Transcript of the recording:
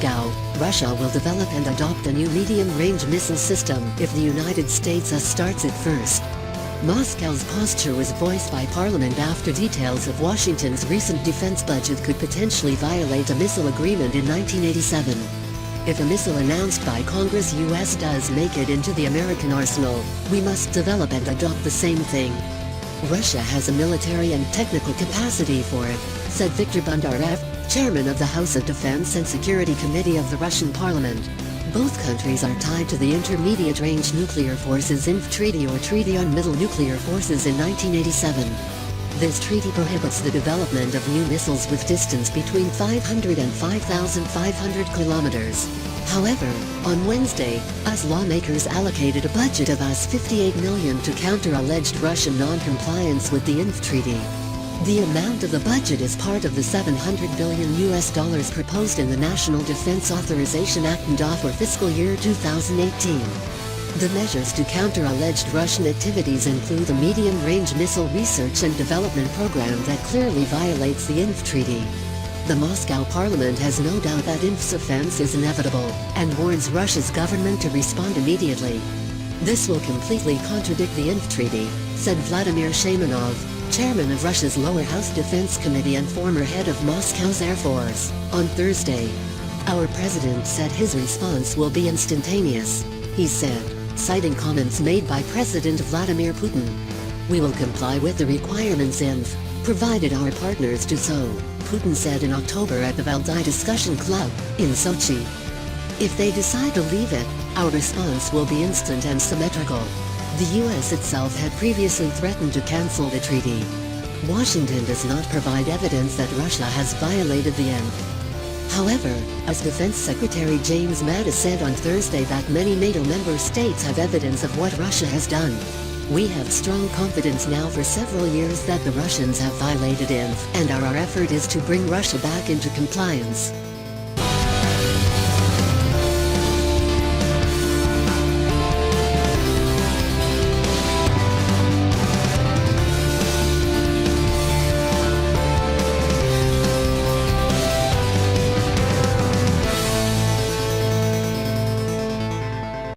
Moscow, Russia will develop and adopt a new medium-range missile system if the United States starts it first. Moscow's posture was voiced by Parliament after details of Washington's recent defense budget could potentially violate a missile agreement in 1987. If a missile announced by Congress US does make it into the American arsenal, we must develop and adopt the same thing. Russia has a military and technical capacity for it, said Viktor Bondarev, chairman of the House of Defense and Security Committee of the Russian Parliament. Both countries are tied to the Intermediate-Range Nuclear Forces INF Treaty or Treaty on Middle Nuclear Forces in 1987. This treaty prohibits the development of new missiles with distance between 500 and 5,500 kilometers. However, on Wednesday, US lawmakers allocated a budget of $58 million to counter alleged Russian non-compliance with the INF Treaty. The amount of the budget is part of the $700 billion proposed in the National Defense Authorization Act (NDAA) for fiscal year 2018. The measures to counter alleged Russian activities include a medium-range missile research and development program that clearly violates the INF Treaty. The Moscow parliament has no doubt that INF's offense is inevitable, and warns Russia's government to respond immediately. This will completely contradict the INF Treaty, said Vladimir Shaimanov, chairman of Russia's lower house defense committee and former head of Moscow's Air Force, on Thursday. Our president said his response will be instantaneous, he said, citing comments made by President Vladimir Putin. We will comply with the requirements INF, provided our partners do so, Putin said in October at the Valdai Discussion Club, in Sochi. If they decide to leave it, our response will be instant and symmetrical. The U.S. itself had previously threatened to cancel the treaty. Washington does not provide evidence that Russia has violated the INF. However, as Defense Secretary James Mattis said on Thursday that many NATO member states have evidence of what Russia has done. We have strong confidence now for several years that the Russians have violated INF, and our effort is to bring Russia back into compliance.